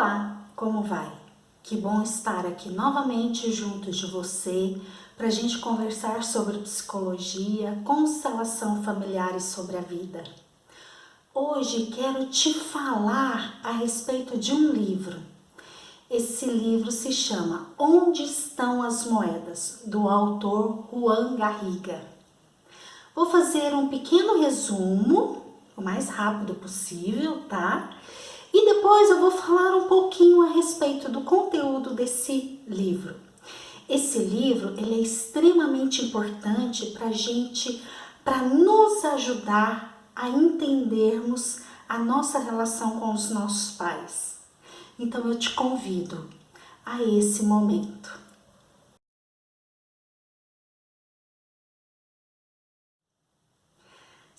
Olá, como vai? Que bom estar aqui novamente junto de você para a gente conversar sobre psicologia, constelação familiar e sobre a vida. Hoje quero te falar a respeito de um livro. Esse livro se chama Onde Estão as Moedas, do autor Juan Garriga. Vou fazer um pequeno resumo, o mais rápido possível, tá? E depois eu vou falar um pouquinho a respeito do conteúdo desse livro. Esse livro ele é extremamente importante para nos ajudar a entendermos a nossa relação com os nossos pais. Então eu te convido a esse momento.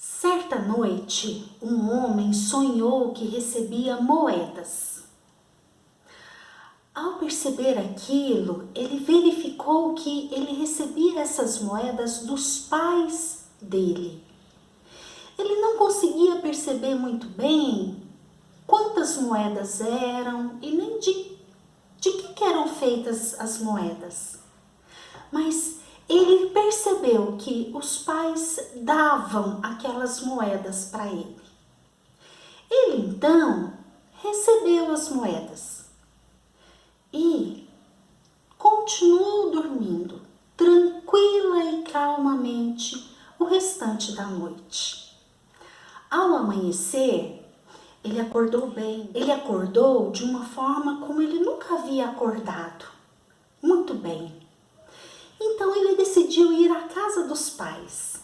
Certa noite, um homem sonhou que recebia moedas. Ao perceber aquilo, ele verificou que ele recebia essas moedas dos pais dele. Ele não conseguia perceber muito bem quantas moedas eram e nem de que eram feitas as moedas. Mas ele percebeu que os pais davam aquelas moedas para ele. Ele então recebeu as moedas e continuou dormindo tranquila e calmamente o restante da noite. Ao amanhecer, ele acordou bem. Ele acordou de uma forma como ele nunca havia acordado, muito bem. Então ele decidiu ir à casa dos pais.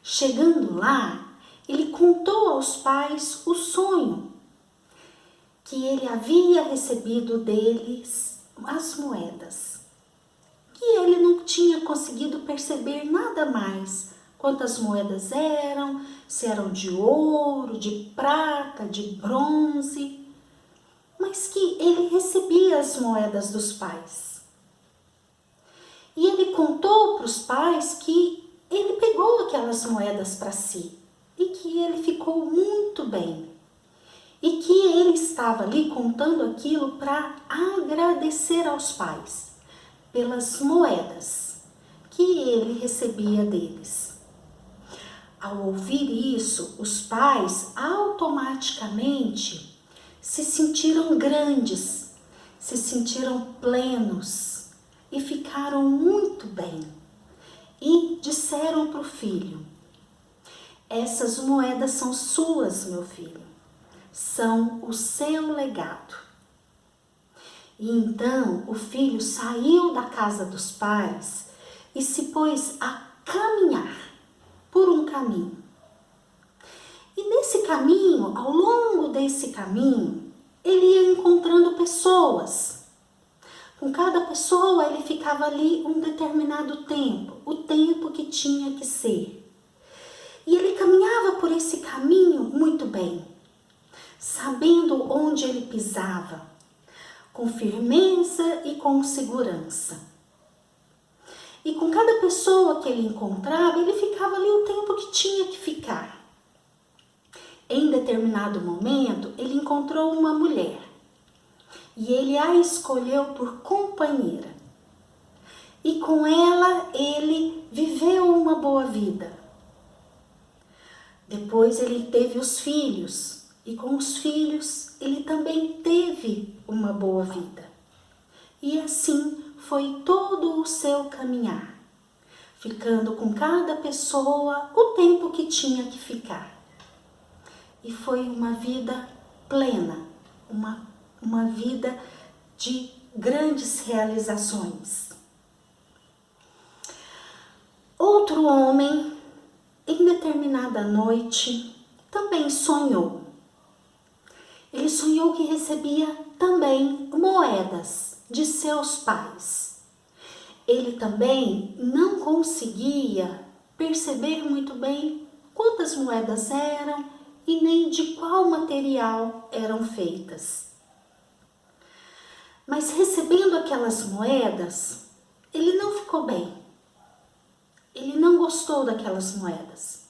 Chegando lá, ele contou aos pais o sonho que ele havia recebido deles as moedas. Que ele não tinha conseguido perceber nada mais. Quantas moedas eram, se eram de ouro, de prata, de bronze. Mas que ele recebia as moedas dos pais. E ele contou para os pais que ele pegou aquelas moedas para si e que ele ficou muito bem. E que ele estava ali contando aquilo para agradecer aos pais pelas moedas que ele recebia deles. Ao ouvir isso, os pais automaticamente se sentiram grandes, se sentiram plenos e ficaram muito bem. E disseram para o filho: essas moedas são suas, meu filho, são o seu legado. E então o filho saiu da casa dos pais e se pôs a caminhar por um caminho. E nesse caminho, ao longo desse caminho, ele ia encontrando pessoas. Com cada pessoa ele ficava ali um determinado tempo, o tempo que tinha que ser. E ele caminhava por esse caminho muito bem, sabendo onde ele pisava, com firmeza e com segurança. E com cada pessoa que ele encontrava, ele ficava ali o tempo que tinha que ficar. Em determinado momento, ele encontrou uma mulher. E ele a escolheu por companheira. E com ela ele viveu uma boa vida. Depois ele teve os filhos. E com os filhos ele também teve uma boa vida. E assim foi todo o seu caminhar. Ficando com cada pessoa o tempo que tinha que ficar. E foi uma vida plena, uma vida de grandes realizações. Outro homem, em determinada noite, também sonhou. Ele sonhou que recebia também moedas de seus pais. Ele também não conseguia perceber muito bem quantas moedas eram e nem de qual material eram feitas. Mas recebendo aquelas moedas, ele não ficou bem. Ele não gostou daquelas moedas.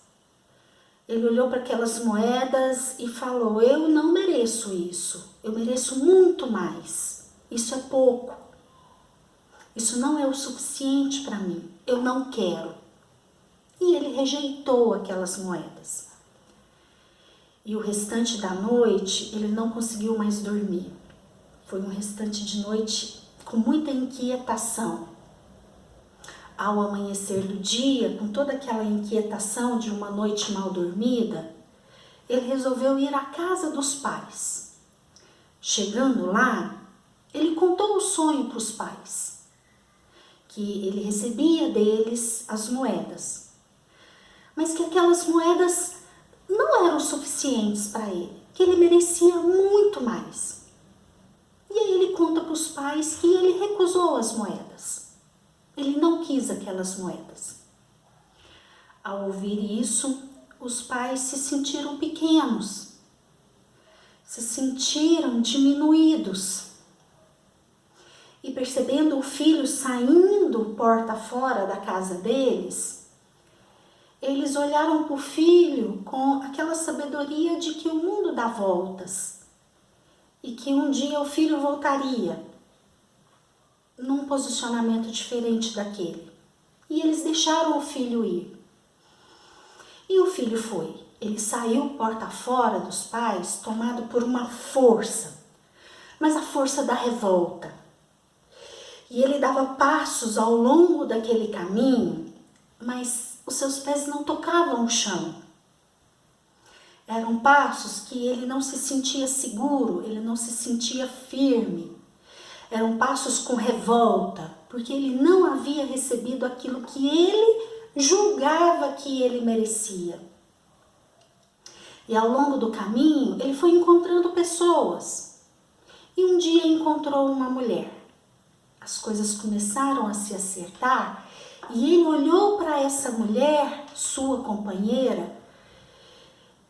Ele olhou para aquelas moedas e falou: eu não mereço isso. Eu mereço muito mais. Isso é pouco. Isso não é o suficiente para mim. Eu não quero. E ele rejeitou aquelas moedas. E o restante da noite, ele não conseguiu mais dormir. Foi um restante de noite com muita inquietação. Ao amanhecer do dia, com toda aquela inquietação de uma noite mal dormida, ele resolveu ir à casa dos pais. Chegando lá, ele contou o sonho para os pais, que ele recebia deles as moedas, mas que aquelas moedas não eram suficientes para ele, que ele merecia muito mais. E aí ele conta para os pais que ele recusou as moedas. Ele não quis aquelas moedas. Ao ouvir isso, os pais se sentiram pequenos, se sentiram diminuídos. E percebendo o filho saindo porta fora da casa deles, eles olharam para o filho com aquela sabedoria de que o mundo dá voltas e que um dia o filho voltaria num posicionamento diferente daquele. E eles deixaram o filho ir. E o filho foi. Ele saiu porta fora dos pais, tomado por uma força, mas a força da revolta. E ele dava passos ao longo daquele caminho, mas os seus pés não tocavam o chão. Eram passos que ele não se sentia seguro, ele não se sentia firme. Eram passos com revolta, porque ele não havia recebido aquilo que ele julgava que ele merecia. E ao longo do caminho, ele foi encontrando pessoas. E um dia encontrou uma mulher. As coisas começaram a se acertar e ele olhou para essa mulher, sua companheira,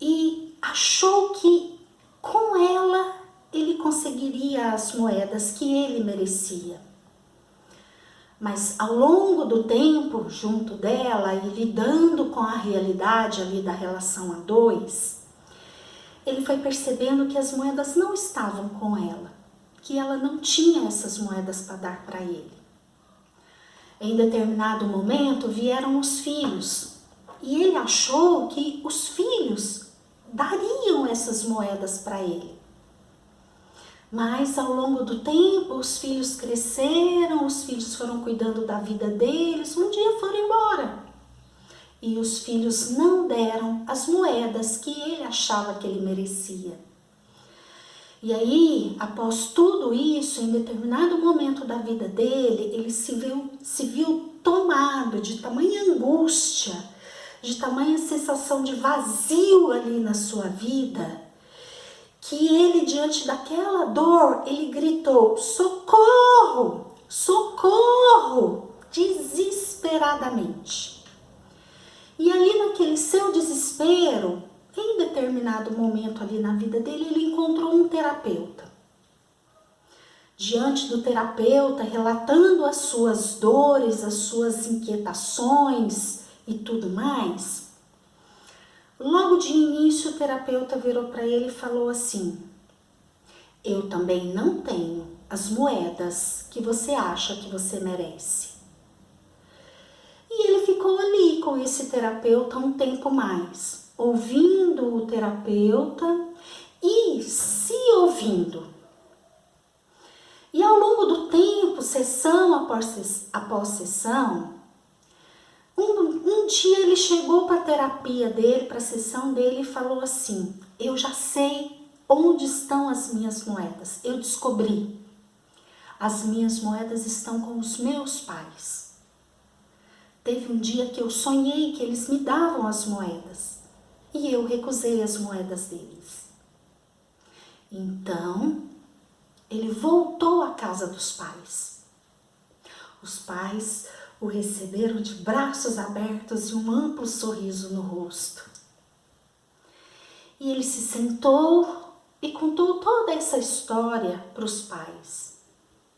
e achou que com ela ele conseguiria as moedas que ele merecia. Mas ao longo do tempo, junto dela e lidando com a realidade ali da relação a dois, ele foi percebendo que as moedas não estavam com ela, que ela não tinha essas moedas para dar para ele. Em determinado momento vieram os filhos e ele achou que os filhos dariam essas moedas para ele. Mas ao longo do tempo os filhos cresceram, os filhos foram cuidando da vida deles, um dia foram embora. E os filhos não deram as moedas que ele achava que ele merecia. E aí, após tudo isso, em determinado momento da vida dele, ele se viu tomado de tamanha angústia, de tamanha sensação de vazio ali na sua vida, que ele, diante daquela dor, ele gritou: socorro, socorro, desesperadamente. E ali naquele seu desespero, em determinado momento ali na vida dele, ele encontrou um terapeuta. Diante do terapeuta, relatando as suas dores, as suas inquietações e tudo mais, logo de início o terapeuta virou para ele e falou assim: eu também não tenho as moedas que você acha que você merece. E ele ficou ali com esse terapeuta um tempo mais, ouvindo o terapeuta e se ouvindo. E ao longo do tempo, sessão após sessão, um dia ele chegou para a terapia dele, para a sessão dele e falou assim: eu já sei onde estão as minhas moedas, eu descobri. As minhas moedas estão com os meus pais. Teve um dia que eu sonhei que eles me davam as moedas e eu recusei as moedas deles. Então, ele voltou à casa dos pais. Os pais o receberam de braços abertos e um amplo sorriso no rosto. E ele se sentou e contou toda essa história para os pais.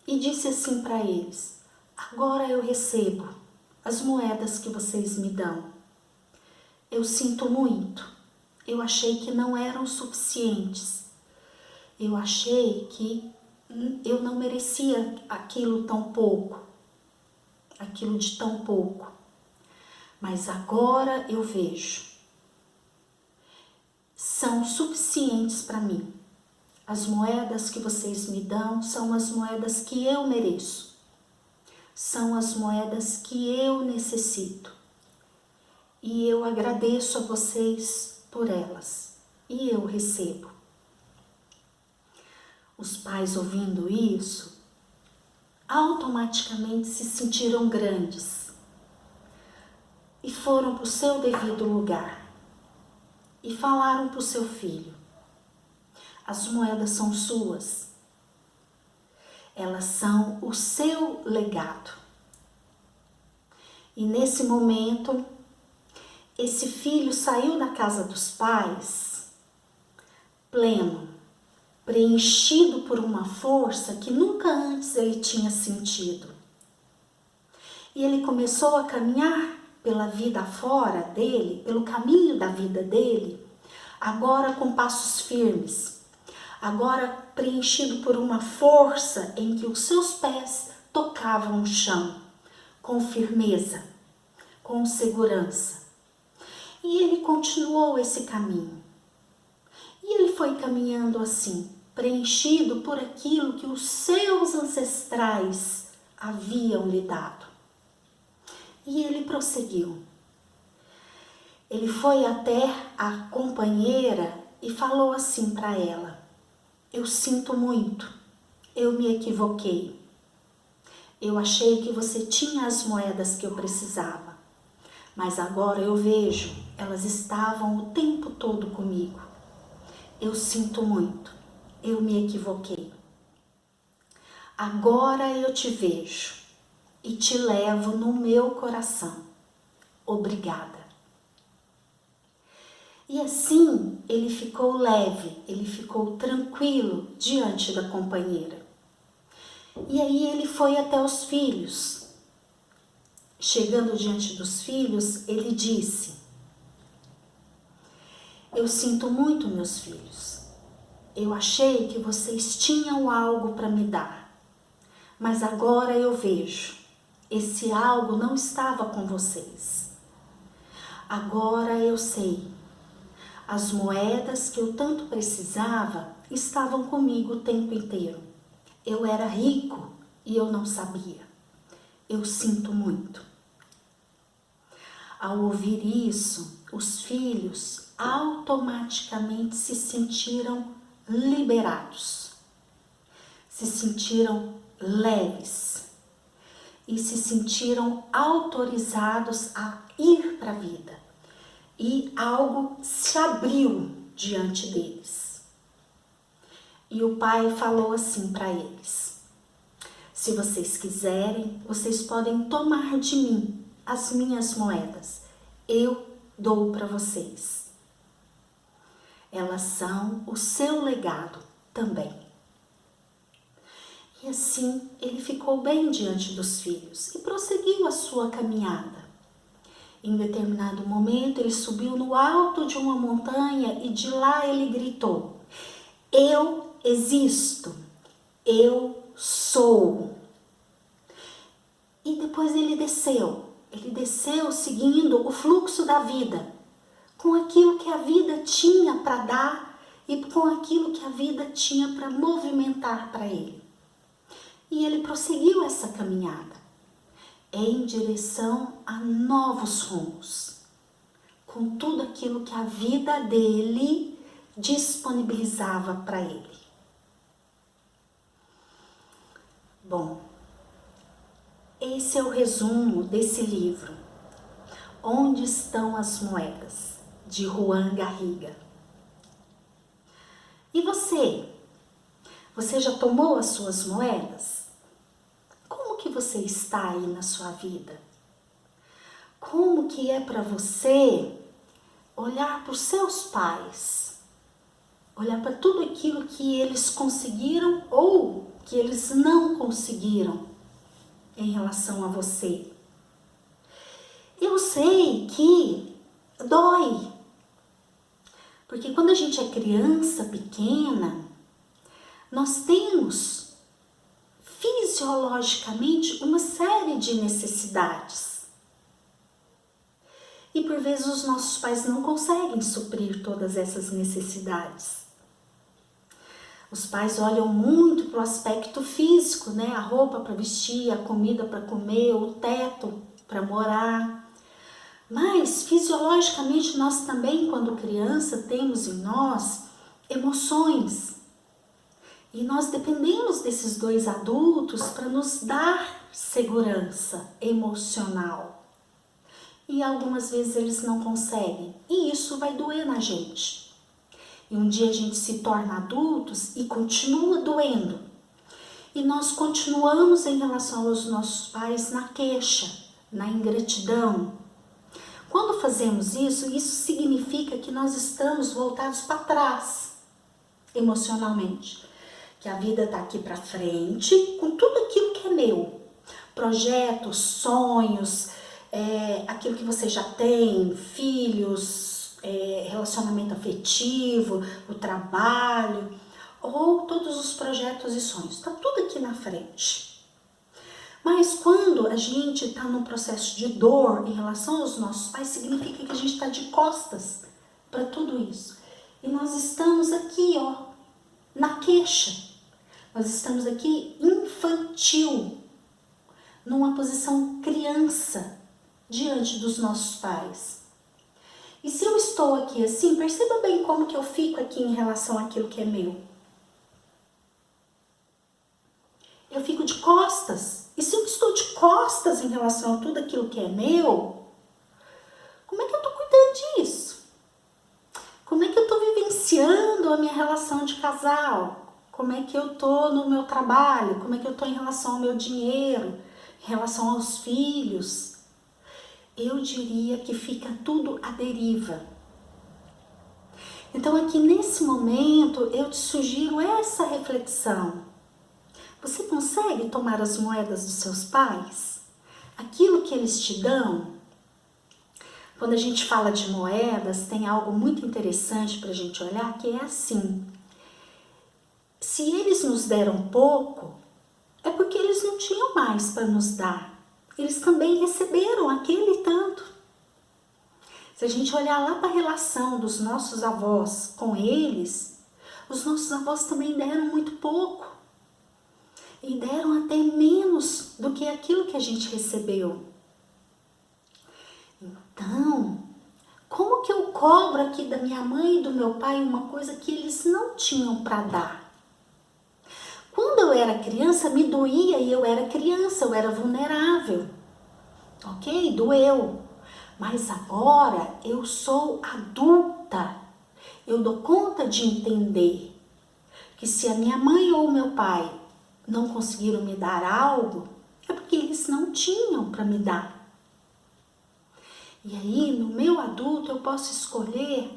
E disse assim para eles: agora eu recebo as moedas que vocês me dão. Eu sinto muito. Eu achei que não eram suficientes. Eu achei que eu não merecia aquilo tão pouco, aquilo de tão pouco. Mas agora eu vejo, são suficientes para mim. As moedas que vocês me dão são as moedas que eu mereço. São as moedas que eu necessito. E eu agradeço a vocês por elas. E eu recebo. Os pais, ouvindo isso, automaticamente se sentiram grandes e foram para o seu devido lugar e falaram para o seu filho: as moedas são suas, elas são o seu legado. E nesse momento, esse filho saiu da casa dos pais pleno, preenchido por uma força que nunca antes ele tinha sentido. E ele começou a caminhar pela vida fora dele, pelo caminho da vida dele, agora com passos firmes, agora preenchido por uma força em que os seus pés tocavam o chão, com firmeza, com segurança. E ele continuou esse caminho. E ele foi caminhando assim, preenchido por aquilo que os seus ancestrais haviam lhe dado. E ele prosseguiu. Ele foi até a companheira e falou assim para ela: eu sinto muito, eu me equivoquei. Eu achei que você tinha as moedas que eu precisava, mas agora eu vejo, elas estavam o tempo todo comigo. Eu sinto muito, eu me equivoquei. Agora eu te vejo e te levo no meu coração. Obrigada. E assim ele ficou leve, ele ficou tranquilo diante da companheira. E aí ele foi até os filhos. Chegando diante dos filhos, ele disse: eu sinto muito, meus filhos. Eu achei que vocês tinham algo para me dar, mas agora eu vejo, esse algo não estava com vocês. Agora eu sei, as moedas que eu tanto precisava estavam comigo o tempo inteiro. Eu era rico e eu não sabia. Eu sinto muito. Ao ouvir isso, os filhos automaticamente se sentiram liberados, se sentiram leves e se sentiram autorizados a ir para a vida. E algo se abriu diante deles. E o pai falou assim para eles: se vocês quiserem, vocês podem tomar de mim as minhas moedas. Eu dou para vocês. Elas são o seu legado também. E assim ele ficou bem diante dos filhos e prosseguiu a sua caminhada. Em determinado momento ele subiu no alto de uma montanha e de lá ele gritou: eu existo, eu sou. E depois ele desceu seguindo o fluxo da vida, com aquilo que a vida tinha para dar e com aquilo que a vida tinha para movimentar para ele. E ele prosseguiu essa caminhada em direção a novos rumos, com tudo aquilo que a vida dele disponibilizava para ele. Bom, esse é o resumo desse livro, Onde Estão as Moedas, de Juan Garriga. E você? Você já tomou as suas moedas? Como que você está aí na sua vida? Como que é para você olhar para os seus pais? Olhar para tudo aquilo que eles conseguiram ou que eles não conseguiram em relação a você? Eu sei que dói, porque quando a gente é criança pequena, Nós temos fisiologicamente uma série de necessidades. E por vezes os nossos pais não conseguem suprir todas essas necessidades. Os pais olham muito para o aspecto físico, né? A roupa para vestir, a comida para comer, o teto para morar. Mas fisiologicamente nós também, quando criança, temos em nós emoções. E nós dependemos desses dois adultos para nos dar segurança emocional. E algumas vezes eles não conseguem. E isso vai doer na gente. E um dia a gente se torna adultos e continua doendo. E nós continuamos em relação aos nossos pais na queixa, na ingratidão. Quando fazemos isso, isso significa que nós estamos voltados para trás, emocionalmente. Que a vida está aqui para frente, com tudo aquilo que é meu. Projetos, sonhos, aquilo que você já tem, filhos, relacionamento afetivo, o trabalho, ou todos os projetos e sonhos. Está tudo aqui na frente. Mas quando a gente está num processo de dor em relação aos nossos pais, significa que a gente está de costas para tudo isso. E nós estamos aqui, ó, na queixa. Nós estamos aqui infantil, numa posição criança, diante dos nossos pais. E se eu estou aqui assim, perceba bem como que eu fico aqui em relação àquilo que é meu. Eu fico de costas. E se eu estou de costas em relação a tudo aquilo que é meu, como é que eu estou cuidando disso? Como é que eu estou vivenciando a minha relação de casal? Como é que eu estou no meu trabalho? Como é que eu estou em relação ao meu dinheiro? Em relação aos filhos? Eu diria que fica tudo à deriva. Então aqui nesse momento eu te sugiro essa reflexão. Você consegue tomar as moedas dos seus pais? Aquilo que eles te dão? Quando a gente fala de moedas, tem algo muito interessante para a gente olhar, que é assim. Se eles nos deram pouco, é porque eles não tinham mais para nos dar. Eles também receberam aquele tanto. Se a gente olhar lá para a relação dos nossos avós com eles, os nossos avós também deram muito pouco. E deram até menos do que aquilo que a gente recebeu. Então, como que eu cobro aqui da minha mãe e do meu pai uma coisa que eles não tinham para dar? Quando eu era criança, me doía e eu era criança, eu era vulnerável. Ok? Doeu. Mas agora eu sou adulta. Eu dou conta de entender que se a minha mãe ou o meu pai não conseguiram me dar algo, é porque eles não tinham para me dar. E aí, no meu adulto, eu posso escolher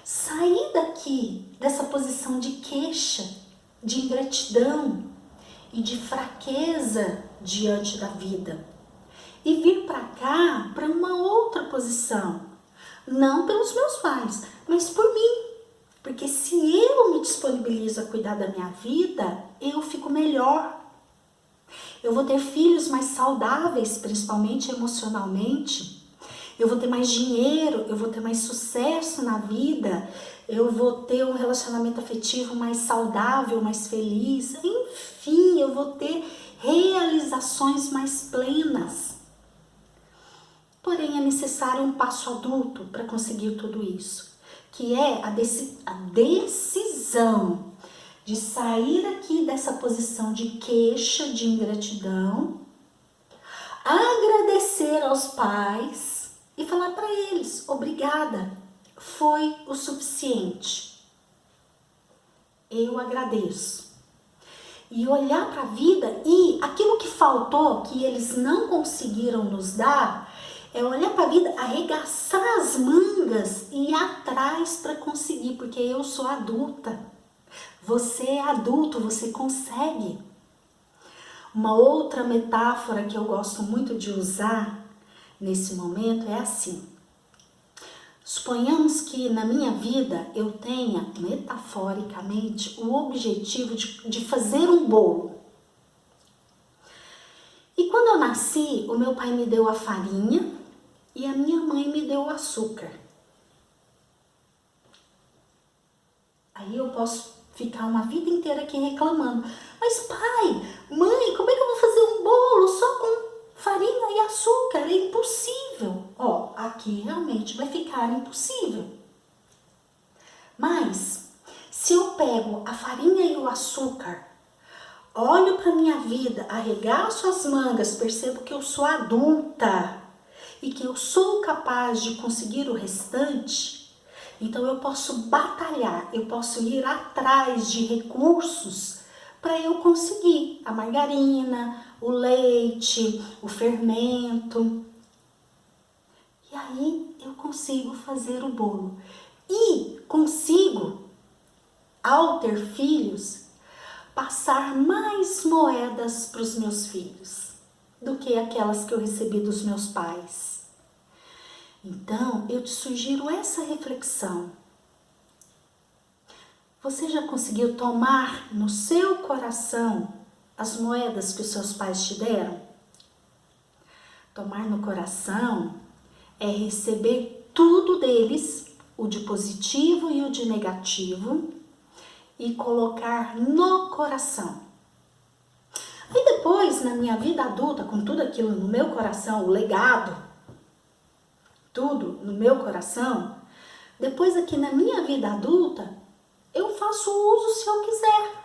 sair daqui, dessa posição de queixa, de ingratidão e de fraqueza diante da vida. E vir para cá, para uma outra posição. Não pelos meus pais, mas por mim. Porque se eu me disponibilizo a cuidar da minha vida, eu fico melhor. Eu vou ter filhos mais saudáveis, principalmente emocionalmente. Eu vou ter mais dinheiro, eu vou ter mais sucesso na vida. Eu vou ter um relacionamento afetivo mais saudável, mais feliz. Enfim, eu vou ter realizações mais plenas. Porém, é necessário um passo adulto para conseguir tudo isso, que é a decisão de sair aqui dessa posição de queixa, de ingratidão, agradecer aos pais e falar para eles, obrigada, foi o suficiente. Eu agradeço. E olhar para a vida e aquilo que faltou, que eles não conseguiram nos dar, é olhar para a vida, arregaçar as mangas e ir atrás para conseguir, porque eu sou adulta. Você é adulto, você consegue. Uma outra metáfora que eu gosto muito de usar nesse momento é assim. Suponhamos que na minha vida eu tenha, metaforicamente, o objetivo de fazer um bolo. E quando eu nasci, o meu pai me deu a farinha e a minha mãe me deu o açúcar. Aí eu posso ficar uma vida inteira aqui reclamando. Mas pai, mãe, como é que eu vou fazer um bolo só com farinha e açúcar? É impossível. Ó, aqui realmente vai ficar impossível. Mas, se eu pego a farinha e o açúcar, olho para minha vida, arregaço as mangas, percebo que eu sou adulta e que eu sou capaz de conseguir o restante, então eu posso batalhar, eu posso ir atrás de recursos para eu conseguir a margarina, o leite, o fermento. E aí eu consigo fazer o bolo. E consigo, ao ter filhos, passar mais moedas para os meus filhos do que aquelas que eu recebi dos meus pais. Então, eu te sugiro essa reflexão. Você já conseguiu tomar no seu coração as moedas que os seus pais te deram? Tomar no coração é receber tudo deles, o de positivo e o de negativo, e colocar no coração. Aí depois, na minha vida adulta, com tudo aquilo no meu coração, o legado, tudo no meu coração, depois aqui na minha vida adulta, eu faço uso se eu quiser.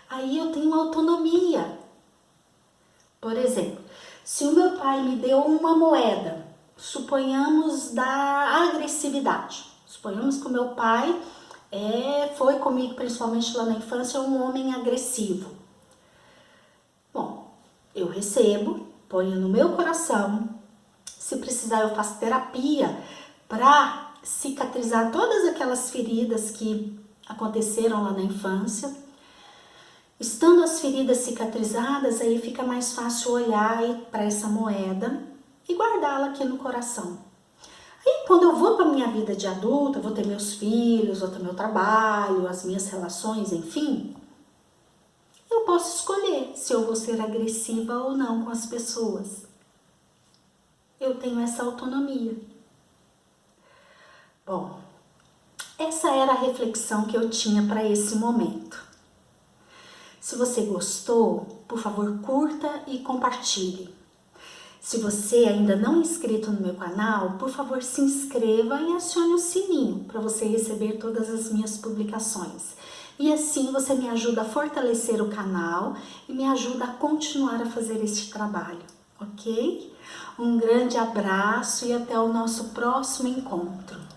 Aí eu tenho autonomia. Por exemplo, se o meu pai me deu uma moeda, suponhamos da agressividade. Suponhamos que o meu pai foi comigo, principalmente lá na infância, um homem agressivo. Bom, eu recebo, ponho no meu coração. Se precisar, eu faço terapia para cicatrizar todas aquelas feridas que aconteceram lá na infância. Estando as feridas cicatrizadas, aí fica mais fácil olhar para essa moeda e guardá-la aqui no coração. Aí quando eu vou para a minha vida de adulta, vou ter meus filhos, vou ter meu trabalho, as minhas relações, enfim, eu posso escolher se eu vou ser agressiva ou não com as pessoas. Eu tenho essa autonomia. Bom, essa era a reflexão que eu tinha para esse momento. Se você gostou, por favor, curta e compartilhe. Se você ainda não é inscrito no meu canal, por favor, se inscreva e acione o sininho para você receber todas as minhas publicações. E assim você me ajuda a fortalecer o canal e me ajuda a continuar a fazer este trabalho, ok? Um grande abraço e até o nosso próximo encontro.